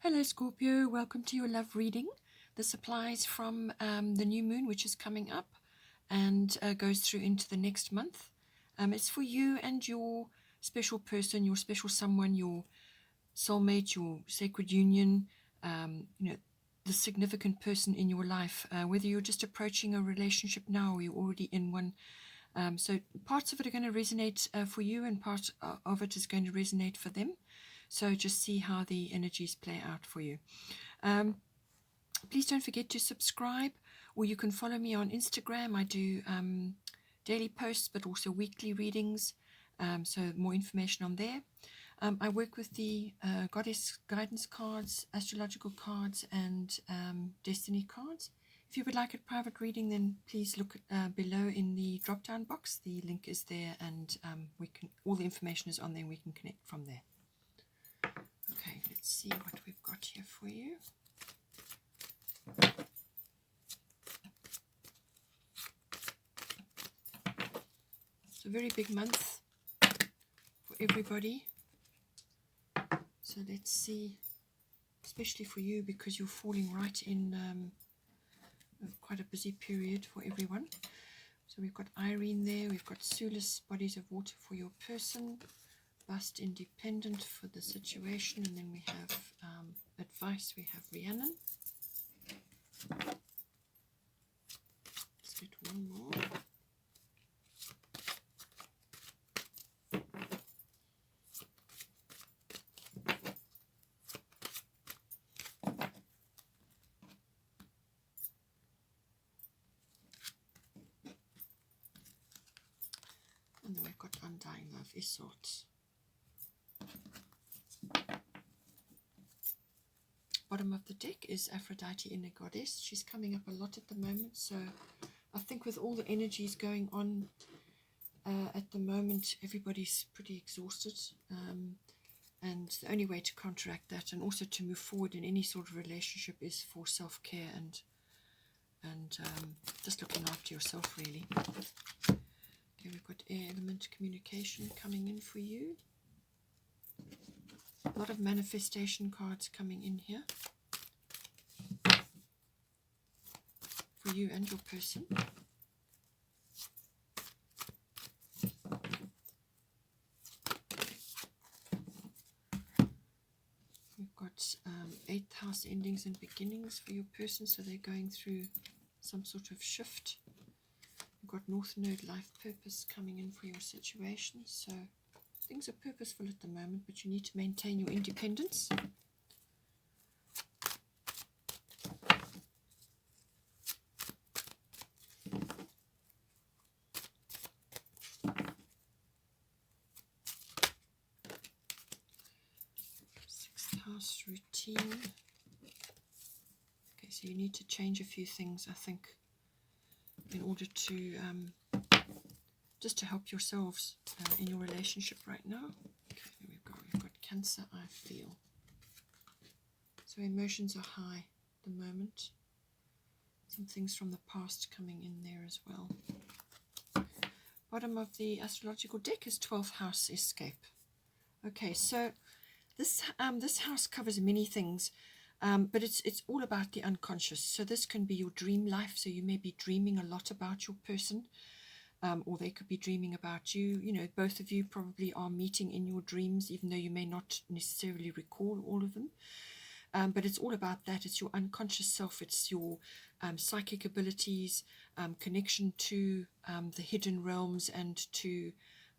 Hello Scorpio, welcome to your love reading. This applies from the new moon which is coming up and goes through into the next month. It's for you and your special person, your special someone, your soulmate, your sacred union, the significant person in your life, whether you're just approaching a relationship now or you're already in one. So parts of it are going to resonate for you and part of it is going to resonate for them. So just see how the energies play out for you. Please don't forget to subscribe, or you can follow me on Instagram. I do daily posts, but also weekly readings. So more information on there. I work with the Goddess Guidance cards, astrological cards, and destiny cards. If you would like a private reading, then please look below in the drop-down box. The link is there, and all the information is on there, and we can connect from there. Okay, let's see what we've got here for you. It's a very big month for everybody. So let's see, especially for you because you're falling right in quite a busy period for everyone. So we've got Irene there, we've got Soulless Bodies of Water for your person, Bust Independent for the situation, and then we have Advice, we have Rhiannon. Let's get one more. And then we've got Undying Love, Iseult. Bottom of the deck is Aphrodite, Inner Goddess. She's coming up a lot at the moment, so I think with all the energies going on at the moment, everybody's pretty exhausted, and the only way to counteract that and also to move forward in any sort of relationship is for self-care and just looking after yourself, really. Okay, we've got Air Element Communication coming in for you. A lot of manifestation cards coming in here for you and your person. We've got 8th house endings and beginnings for your person, so they're going through some sort of shift. We've got North Node, Life Purpose coming in for your situation, so things are purposeful at the moment, but you need to maintain your independence. Sixth house routine. Okay, so you need to change a few things, I think, in order to just to help yourselves in your relationship right now. Okay, there we go. We've got Cancer, I feel. So emotions are high at the moment. Some things from the past coming in there as well. Bottom of the astrological deck is 12th house, Escape. Okay, so this house covers many things, but it's all about the unconscious. So this can be your dream life. So you may be dreaming a lot about your person. Or they could be dreaming about you. You know, both of you probably are meeting in your dreams, even though you may not necessarily recall all of them. But it's all about that. It's your unconscious self. It's your psychic abilities, connection to the hidden realms and to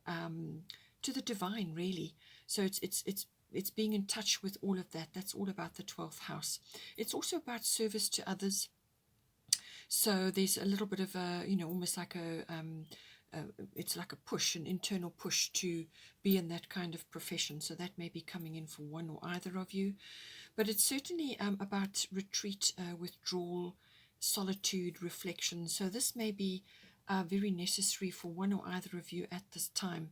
the divine, really. So it's being in touch with all of that. That's all about the 12th house. It's also about service to others. So there's a little bit of a, almost like it's like a push, an internal push to be in that kind of profession. So that may be coming in for one or either of you. But it's certainly about retreat, withdrawal, solitude, reflection. So this may be very necessary for one or either of you at this time.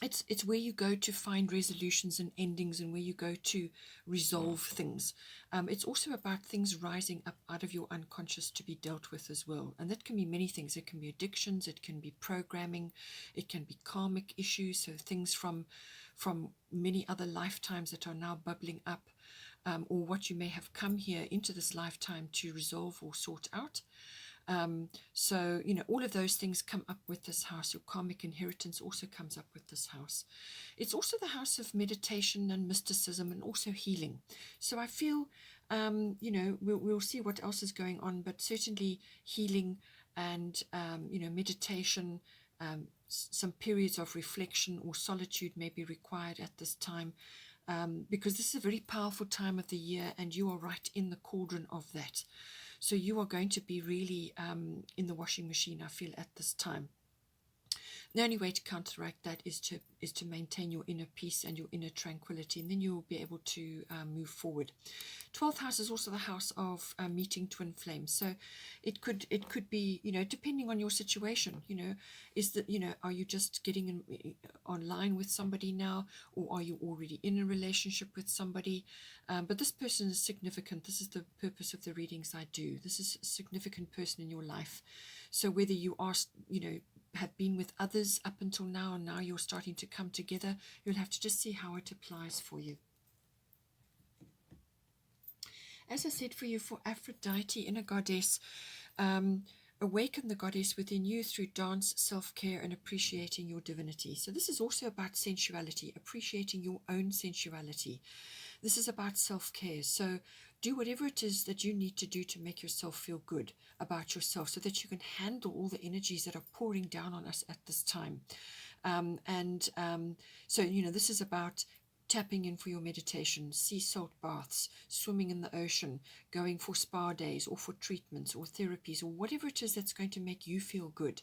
It's where you go to find resolutions and endings, and where you go to resolve things. It's also about things rising up out of your unconscious to be dealt with as well. And that can be many things. It can be addictions, it can be programming, it can be karmic issues, so things from from many other lifetimes that are now bubbling up, or what you may have come here into this lifetime to resolve or sort out. So, all of those things come up with this house. Your karmic inheritance also comes up with this house. It's also the house of meditation and mysticism and also healing. So I feel, we'll see what else is going on, but certainly healing and, meditation, some periods of reflection or solitude may be required at this time, because this is a very powerful time of the year and you are right in the cauldron of that. So you are going to be really in the washing machine, I feel, at this time. The only way to counteract that is to maintain your inner peace and your inner tranquility, and then you will be able to move forward. 12th house is also the house of meeting twin flames. So it could be, depending on your situation, is that, are you just getting online with somebody now, or are you already in a relationship with somebody? But this person is significant. This is the purpose of the readings I do. This is a significant person in your life. So whether you are, have been with others up until now, and now you're starting to come together, you'll have to just see how it applies for you. As I said, for you, for Aphrodite, inner goddess, awaken the goddess within you through dance, self-care, and appreciating your divinity. So this is also about sensuality, appreciating your own sensuality. This is about self-care. So do whatever it is that you need to do to make yourself feel good about yourself, so that you can handle all the energies that are pouring down on us at this time. So, this is about tapping in for your meditation, sea salt baths, swimming in the ocean, going for spa days or for treatments or therapies or whatever it is that's going to make you feel good.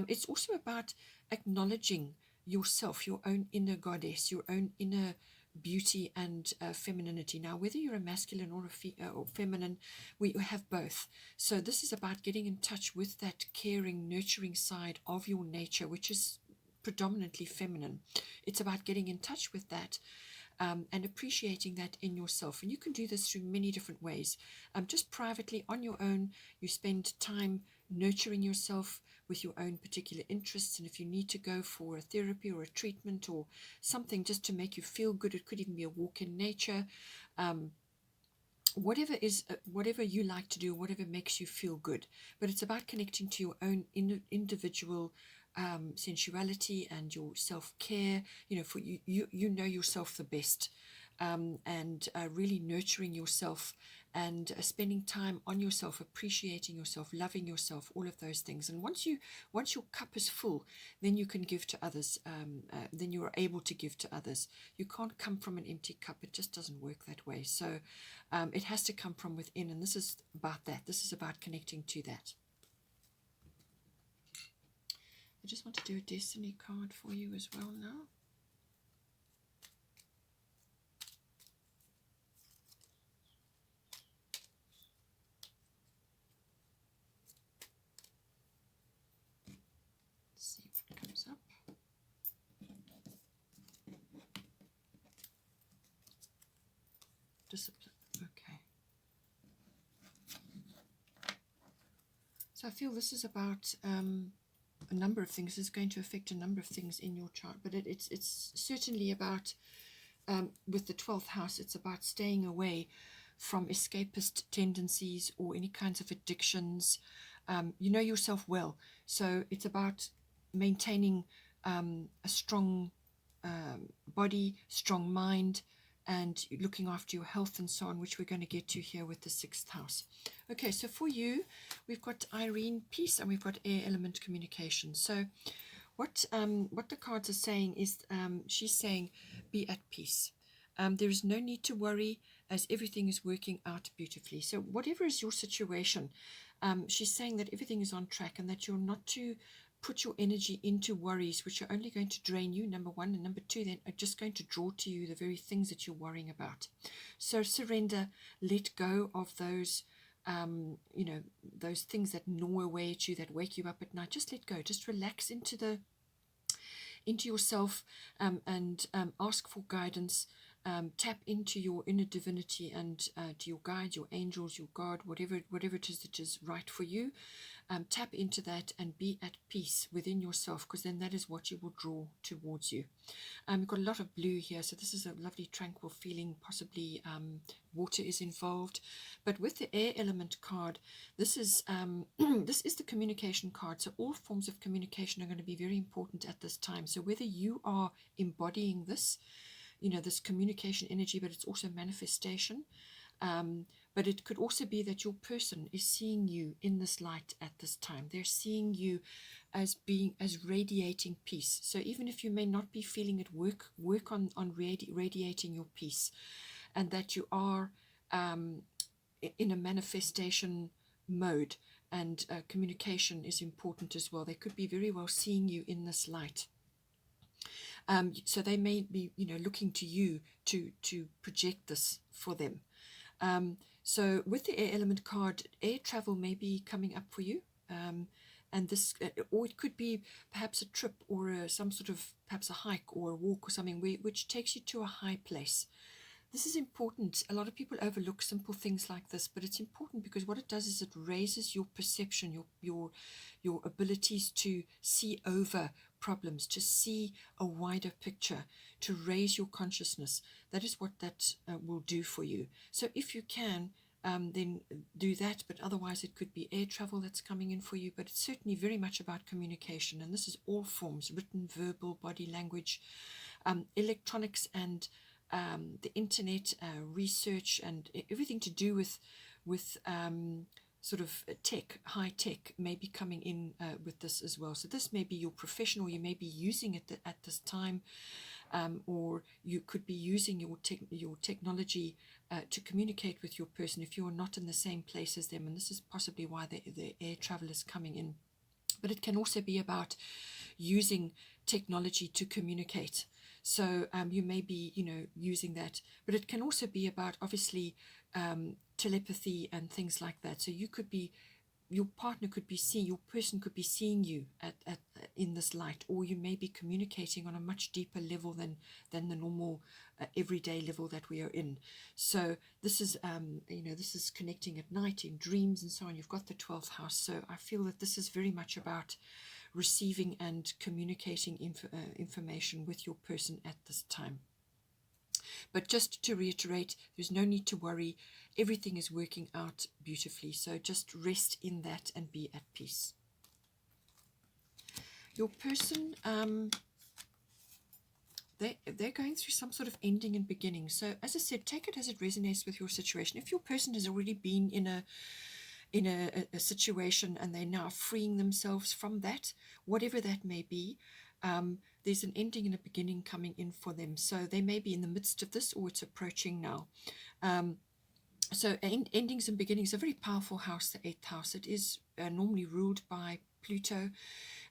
It's also about acknowledging yourself, your own inner goddess, your own inner beauty and femininity. Now, whether you're a masculine or or feminine, we have both. So this is about getting in touch with that caring, nurturing side of your nature, which is predominantly feminine. It's about getting in touch with that and appreciating that in yourself. And you can do this through many different ways. Just privately on your own, you spend time nurturing yourself with your own particular interests, and if you need to go for a therapy or a treatment or something just to make you feel good, it could even be a walk in nature. Whatever you like to do, whatever makes you feel good, but it's about connecting to your own individual sensuality and your self-care. For you know yourself the best, and really nurturing yourself and spending time on yourself, appreciating yourself, loving yourself, all of those things. And once your cup is full, then you can give to others. Then you are able to give to others. You can't come from an empty cup. It just doesn't work that way. So it has to come from within, and this is about that. This is about connecting to that. I just want to do a destiny card for you as well now. Let's see what comes up. Discipline. Okay. So I feel this is about a number of things. Is going to affect a number of things in your chart, but it's certainly about with the 12th house, it's about staying away from escapist tendencies or any kinds of addictions. You know yourself well, so it's about maintaining a strong body, strong mind, and looking after your health and so on, which we're going to get to here with the 6th house. Okay, so for you, we've got Irene, peace, and we've got air element, communication. So what the cards are saying is, she's saying, be at peace. There is no need to worry, as everything is working out beautifully. So whatever is your situation, she's saying that everything is on track and that you're not to put your energy into worries, which are only going to drain you, number one, and number two, then are just going to draw to you the very things that you're worrying about. So surrender, let go of those, those things that gnaw away at you, that wake you up at night. Just let go, just relax into yourself, and ask for guidance. Tap into your inner divinity and to your guides, your angels, your God, whatever it is that is right for you. tap into that and be at peace within yourself, because then that is what you will draw towards you. You've got a lot of blue here, so this is a lovely tranquil feeling. Possibly water is involved, but with the air element card, this is this is the communication card. So all forms of communication are going to be very important at this time. So whether you are embodying this, this communication energy, but it's also manifestation. But it could also be that your person is seeing you in this light at this time. They're seeing you as radiating peace. So even if you may not be feeling it, work on radiating your peace, and that you are in a manifestation mode, and communication is important as well. They could be very well seeing you in this light. So they may be, looking to you to project this for them. So with the air element card, air travel may be coming up for you. And this, or it could be perhaps a trip, or some sort of, perhaps a hike or a walk or something which takes you to a high place. This is important. A lot of people overlook simple things like this, but it's important because what it does is it raises your perception, your abilities to see over problems, to see a wider picture, to raise your consciousness. That is what that will do for you. So if you can, then do that, but otherwise it could be air travel that's coming in for you. But it's certainly very much about communication, and this is all forms: written, verbal, body language, electronics, and the internet, research, and everything to do with sort of tech, high tech, may be coming in with this as well. So this may be your profession, or you may be using it at this time, or you could be using your technology to communicate with your person if you are not in the same place as them. And this is possibly why the air travel is coming in. But it can also be about using technology to communicate. So you may be, using that, but it can also be about, obviously, telepathy and things like that. So you could be, your partner could be seeing, your person could be seeing you in this light, or you may be communicating on a much deeper level than the normal everyday level that we are in. So this is, this is connecting at night, in dreams and so on. You've got the 12th house. So I feel that this is very much about receiving and communicating information with your person at this time. But just to reiterate, there's no need to worry. Everything is working out beautifully. So just rest in that and be at peace. Your person, they're going through some sort of ending and beginning. So as I said, take it as it resonates with your situation. If your person has already been in a situation and they're now freeing themselves from that, whatever that may be, there's an ending and a beginning coming in for them. So they may be in the midst of this, or it's approaching now. So endings and beginnings, a very powerful house, the 8th house. It is normally ruled by Pluto.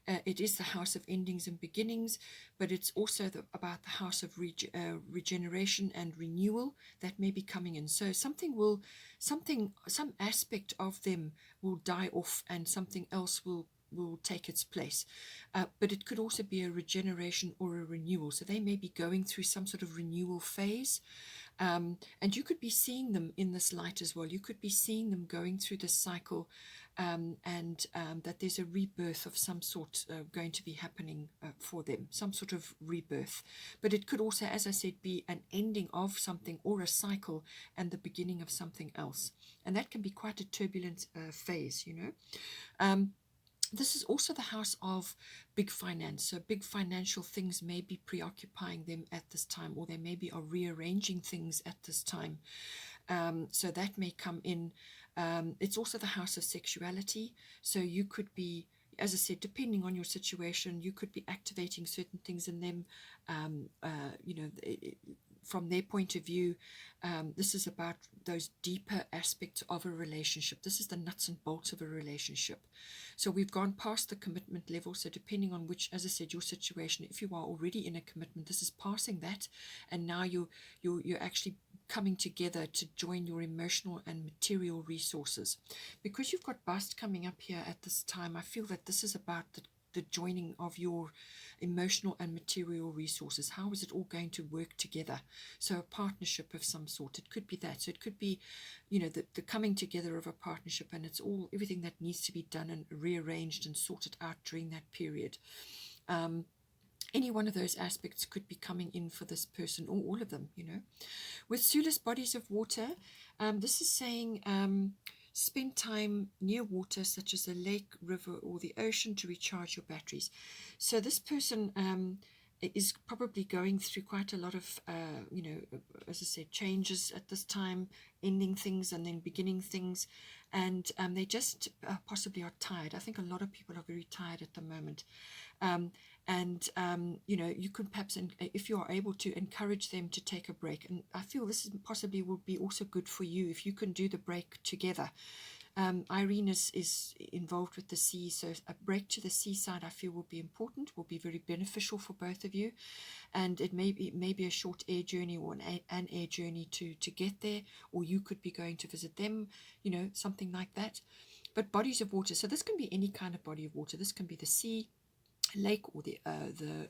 It is the house of endings and beginnings, but it's also about the house of regeneration and renewal that may be coming in. So some aspect of them will die off, and something else will take its place. But it could also be a regeneration or a renewal. So they may be going through some sort of renewal phase. And you could be seeing them in this light as well. You could be seeing them going through this cycle, and that there's a rebirth of some sort going to be happening for them, some sort of rebirth. But it could also, as I said, be an ending of something, or a cycle, and the beginning of something else. And that can be quite a turbulent phase, This is also the house of big finance. So big financial things may be preoccupying them at this time, or they maybe are rearranging things at this time. So that may come in. It's also the house of sexuality. So you could be, as I said, depending on your situation, you could be activating certain things in them, from their point of view. This is about those deeper aspects of a relationship. This is the nuts and bolts of a relationship. So we've gone past the commitment level. So depending on which, as I said, your situation, if you are already in a commitment, this is passing that, and now you're actually coming together to join your emotional and material resources. Because you've got bust coming up here at this time, I feel that this is about the joining of your emotional and material resources. How is it all going to work together? So a partnership of some sort. It could be that. So it could be, the coming together of a partnership, and it's everything that needs to be done and rearranged and sorted out during that period. Any one of those aspects could be coming in for this person, or all of them, With Sulis bodies of water, this is saying spend time near water, such as a lake, river, or the ocean, to recharge your batteries. So this person is probably going through quite a lot of, as I said, changes at this time, ending things and then beginning things. And they just possibly are tired. I think a lot of people are very tired at the moment. You could perhaps, if you are able to, encourage them to take a break. And I feel this possibly would be also good for you if you can do the break together. Irene is involved with the sea, so a break to the seaside I feel will be important, will be very beneficial for both of you. And it may be a short air journey or an air journey to get there, or you could be going to visit them, something like that. But bodies of water, so this can be any kind of body of water. This can be the sea, lake, or the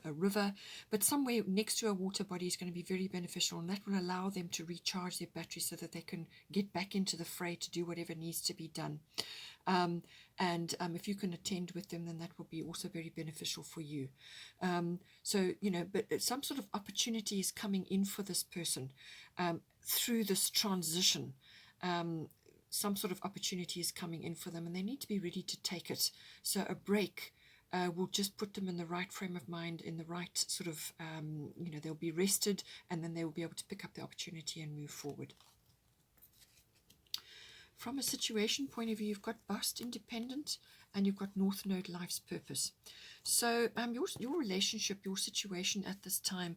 river, but somewhere next to a water body is going to be very beneficial, and that will allow them to recharge their battery so that they can get back into the fray to do whatever needs to be done. If you can attend with them, then that will be also very beneficial for you. But some sort of opportunity is coming in for this person through this transition. Some sort of opportunity is coming in for them, and they need to be ready to take it. So a break will just put them in the right frame of mind, in the right sort of, they'll be rested, and then they will be able to pick up the opportunity and move forward. From a situation point of view, you've got Bust Independent, and you've got North Node Life's Purpose. So your relationship, your situation at this time,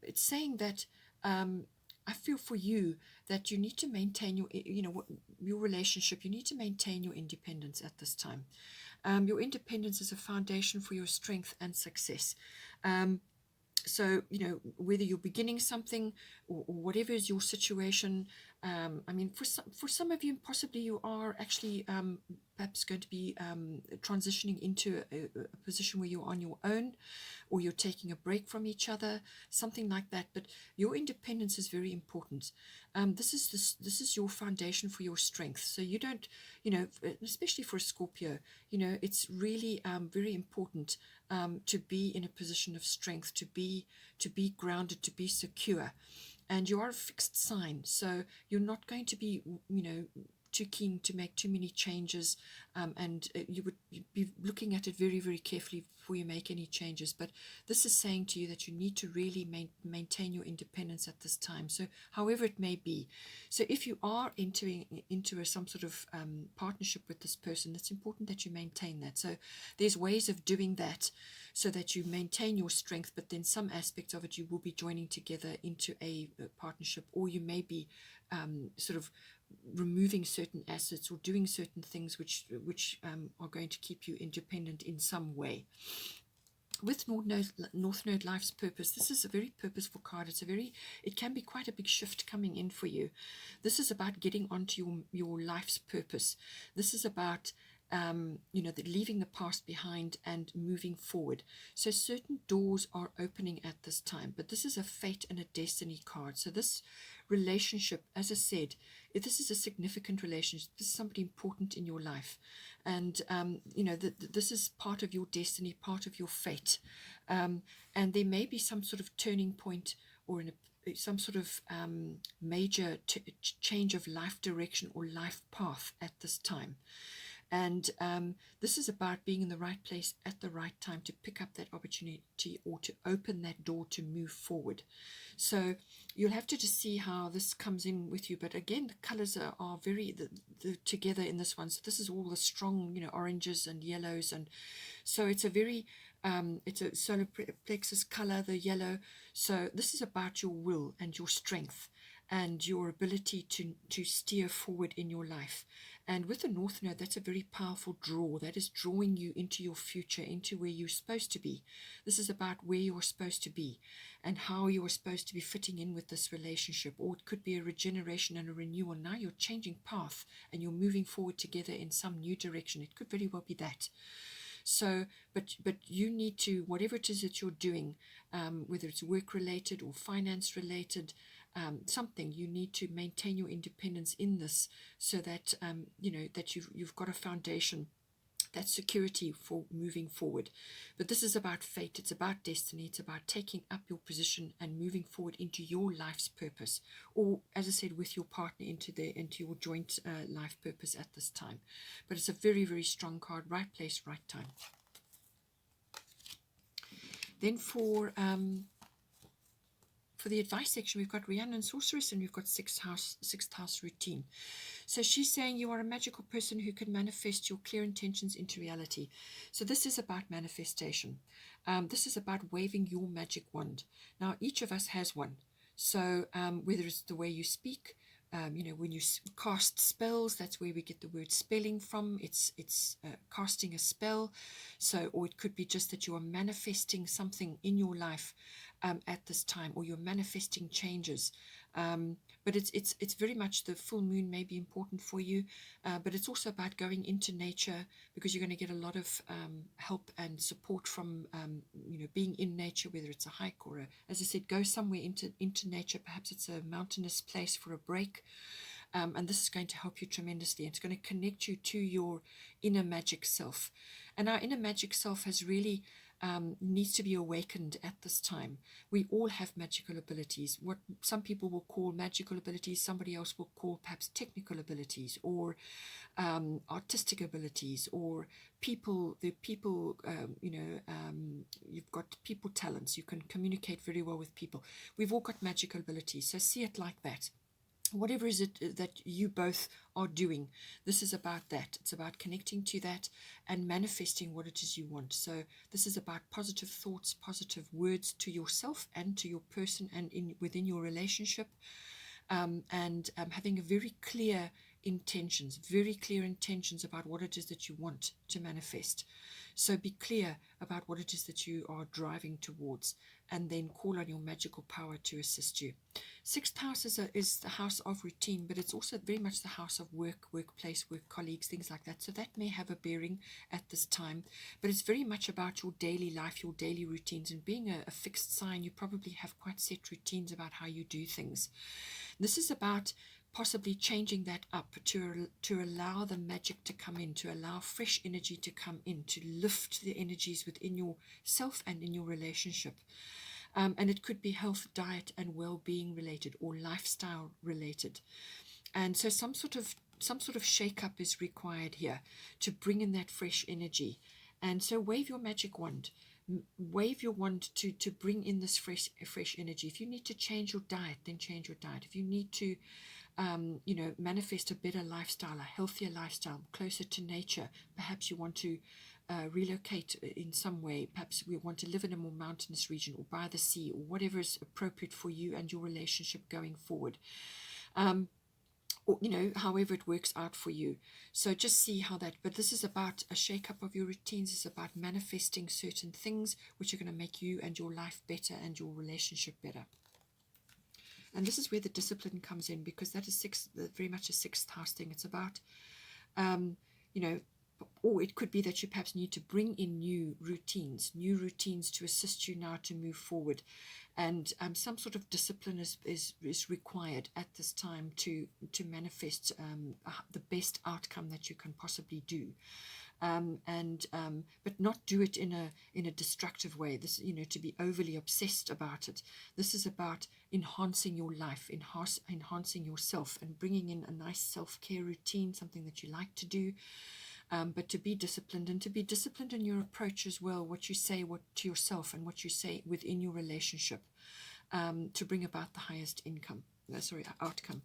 it's saying that I feel for you that you need to maintain your relationship. You need to maintain your independence at this time. Your independence is a foundation for your strength and success. So, whether you're beginning something or whatever is your situation, for some of you, possibly you are actually perhaps going to be transitioning into a position where you're on your own, or you're taking a break from each other, something like that. But your independence is very important. This is your foundation for your strength. So you don't, especially for a Scorpio, it's really very important to be in a position of strength, to be grounded, to be secure. And you are a fixed sign, so you're not going to be, too keen to make too many changes, and you would be looking at it very, very carefully before you make any changes. But this is saying to you that you need to really maintain your independence at this time, so however it may be. So if you are entering into some sort of partnership with this person, it's important that you maintain that. So there's ways of doing that so that you maintain your strength, but then some aspects of it you will be joining together into a partnership, or you may be sort of removing certain assets or doing certain things which are going to keep you independent in some way. With North Node Life's Purpose, this is a very purposeful card. It can be quite a big shift coming in for you. This is about getting onto your life's purpose. This is about leaving the past behind and moving forward. So certain doors are opening at this time, but this is a fate and a destiny card. So this relationship, as I said, if this is a significant relationship, this is somebody important in your life, and this is part of your destiny, part of your fate, and there may be some sort of turning point or some sort of major change of life direction or life path at this time. And this is about being in the right place at the right time to pick up that opportunity or to open that door to move forward. So you'll have to just see how this comes in with you. But again, the colors are very together in this one. So this is all the strong, oranges and yellows. And so it's a very, it's a solar plexus color, the yellow. So this is about your will and your strength and your ability to steer forward in your life. And with the North Node, that's a very powerful draw. That is drawing you into your future, into where you're supposed to be. This is about where you're supposed to be and how you are supposed to be fitting in with this relationship. Or it could be a regeneration and a renewal. Now you're changing path and you're moving forward together in some new direction. It could very well be that. So, but you need to, whatever it is that you're doing, whether it's work related or finance related, something, you need to maintain your independence in this, so that that you've got a foundation, that security for moving forward. But this is about fate, it's about destiny, it's about taking up your position and moving forward into your life's purpose, or as I said, with your partner, into your joint life purpose at this time. But it's a very, very strong card. Right place, right time. Then for the advice section, we've got Rhiannon Sorceress, and we've got sixth house routine. So she's saying you are a magical person who can manifest your clear intentions into reality. So this is about manifestation. This is about waving your magic wand. Now, each of us has one. So whether it's the way you speak, when you cast spells, that's where we get the word spelling from. It's casting a spell. So, or it could be just that you are manifesting something in your life at this time, or you're manifesting changes. But it's very much, the full moon may be important for you, but it's also about going into nature, because you're going to get a lot of help and support from being in nature, whether it's a hike or as I said, go somewhere into nature. Perhaps it's a mountainous place for a break, and this is going to help you tremendously. It's going to connect you to your inner magic self, and our inner magic self has really needs to be awakened at this time. We all have magical abilities. What some people will call magical abilities, somebody else will call perhaps technical abilities, or artistic abilities, or you've got people talents. You can communicate very well with people. We've all got magical abilities, so see it like that. Whatever is it that you both are doing, this is about that. It's about connecting to that and manifesting what it is you want. So this is about positive thoughts, positive words to yourself and to your person and within your relationship, and having a very clear intentions about what it is that you want to manifest. So be clear about what it is that you are driving towards, and then call on your magical power to assist you. Sixth house is the house of routine, but it's also very much the house of work, workplace, work colleagues, things like that. So that may have a bearing at this time, but it's very much about your daily life, your daily routines. And being a fixed sign, you probably have quite set routines about how you do things. This is about possibly changing that up to allow the magic to come in, to allow fresh energy to come in, to lift the energies within yourself and in your relationship. And it could be health, diet, and well-being related, or lifestyle related. And so some sort of shake-up is required here to bring in that fresh energy. And so wave your magic wand. Wave your wand to bring in this fresh energy. If you need to change your diet, then change your diet. If you need to manifest a better lifestyle, a healthier lifestyle, closer to nature, perhaps you want to relocate in some way. Perhaps we want to live in a more mountainous region, or by the sea, or whatever is appropriate for you and your relationship going forward. Or however it works out for you. So just see how that, but this is about a shake-up of your routines. It's about manifesting certain things which are going to make you and your life better and your relationship better. And this is where the discipline comes in, because that is very much a sixth house thing. It's about or it could be that you perhaps need to bring in new routines to assist you now to move forward. And some sort of discipline is required at this time to manifest the best outcome that you can possibly do. But not do it in a destructive way. This, to be overly obsessed about it. This is about enhancing your life, enhancing yourself, and bringing in a nice self-care routine, something that you like to do. But to be disciplined, and to be disciplined in your approach as well, what you say to yourself and what you say within your relationship, to bring about the highest outcome.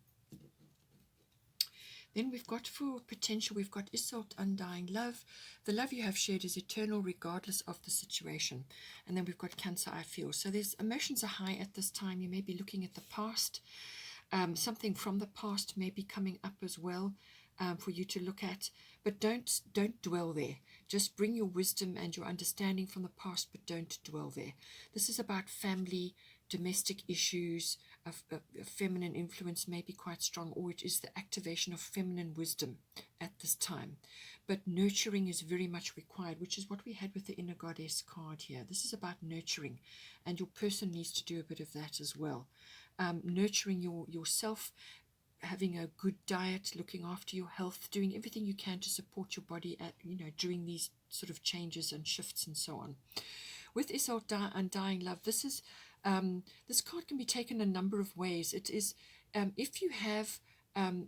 Then we've got, for potential, we've got Isolde, undying love. The love you have shared is eternal regardless of the situation. And then we've got Cancer, I feel. So there's emotions are high at this time. You may be looking at the past. Something from the past may be coming up as well. For you to look at, but don't dwell there. Just bring your wisdom and your understanding from the past, but don't dwell there. This is about family, domestic issues, a feminine influence may be quite strong, or it is the activation of feminine wisdom at this time. But nurturing is very much required, which is what we had with the inner goddess card here. This is about nurturing, and your person needs to do a bit of that as well. Nurturing yourself, having a good diet, looking after your health, doing everything you can to support your body at, during these sort of changes and shifts and so on. With Isolde Undying Love, this card can be taken a number of ways. It is, if you have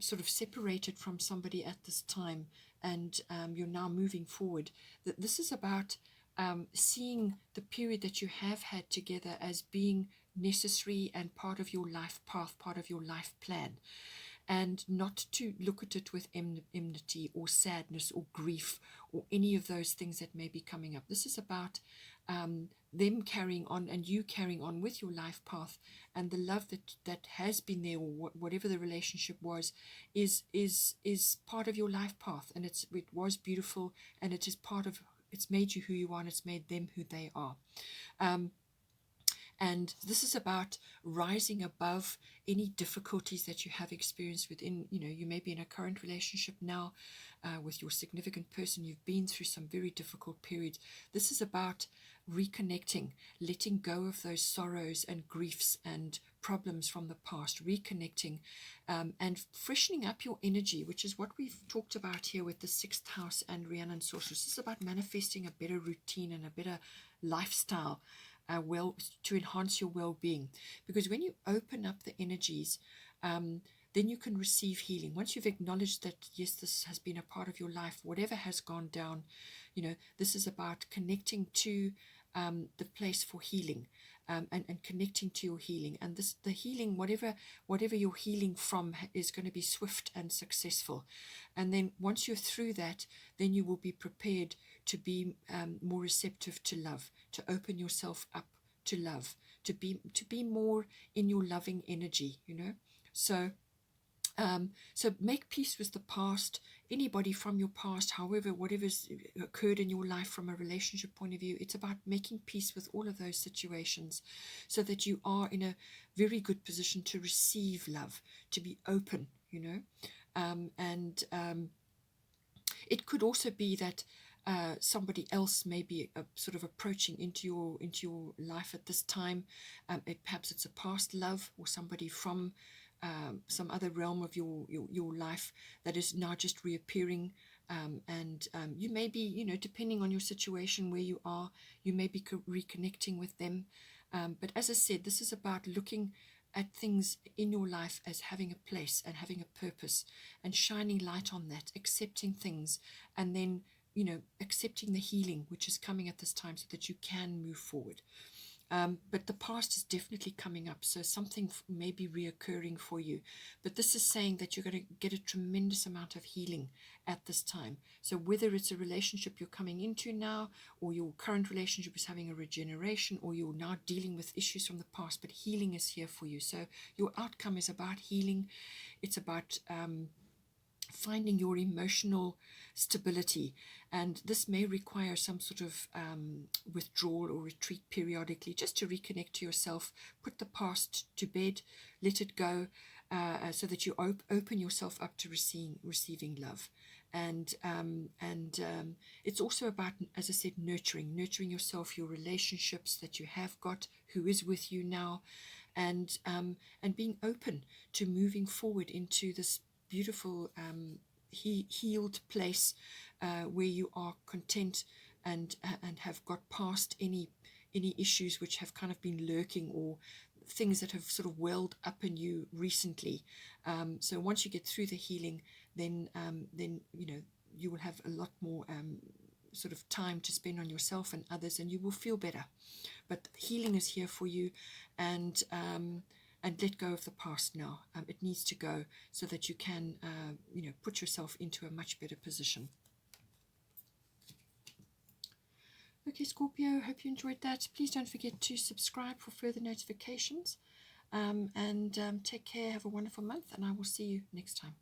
sort of separated from somebody at this time, and you're now moving forward, that this is about seeing the period that you have had together as being necessary and part of your life path, part of your life plan, and not to look at it with enmity or sadness or grief or any of those things that may be coming up. This is about them carrying on and you carrying on with your life path, and the love that has been there, or whatever the relationship was, is part of your life path, and it was beautiful, and it is part of, it's made you who you are, and it's made them who they are. And this is about rising above any difficulties that you have experienced within, you may be in a current relationship now with your significant person. You've been through some very difficult periods. This is about reconnecting, letting go of those sorrows and griefs and problems from the past, reconnecting and freshening up your energy, which is what we've talked about here with the 6th house and Rhiannon Sorceress. This is about manifesting a better routine and a better lifestyle, to enhance your well-being. Because when you open up the energies, then you can receive healing. Once you've acknowledged that, yes, this has been a part of your life, whatever has gone down, this is about connecting to the place for healing, and connecting to your healing. And the healing, whatever you're healing from, is going to be swift and successful. And then once you're through that, then you will be prepared to be more receptive to love, to open yourself up to love, to be more in your loving energy, So make peace with the past, anybody from your past, whatever's occurred in your life from a relationship point of view. It's about making peace with all of those situations so that you are in a very good position to receive love, to be open, it could also be that somebody else may be sort of approaching into your life at this time. Perhaps it's a past love, or somebody from some other realm of your life that is now just reappearing, and you may be, depending on your situation where you are, you may be reconnecting with them. But as I said, this is about looking at things in your life as having a place and having a purpose, and shining light on that, accepting things, and then accepting the healing which is coming at this time so that you can move forward. But the past is definitely coming up, so something may be reoccurring for you. But this is saying that you're going to get a tremendous amount of healing at this time. So whether it's a relationship you're coming into now, or your current relationship is having a regeneration, or you're now dealing with issues from the past, but healing is here for you. So your outcome is about healing. It's about finding your emotional stability, and this may require some sort of withdrawal or retreat periodically, just to reconnect to yourself, put the past to bed, let it go, so that you open yourself up to receiving love. And it's also about, as I said, nurturing yourself, your relationships that you have got, who is with you now, and being open to moving forward into this beautiful healed place where you are content and have got past any issues which have kind of been lurking, or things that have sort of welled up in you recently. So once you get through the healing, then you will have a lot more sort of time to spend on yourself and others, and you will feel better. But healing is here for you, and let go of the past now. It needs to go so that you can, put yourself into a much better position. Okay, Scorpio, hope you enjoyed that. Please don't forget to subscribe for further notifications. And take care. Have a wonderful month, and I will see you next time.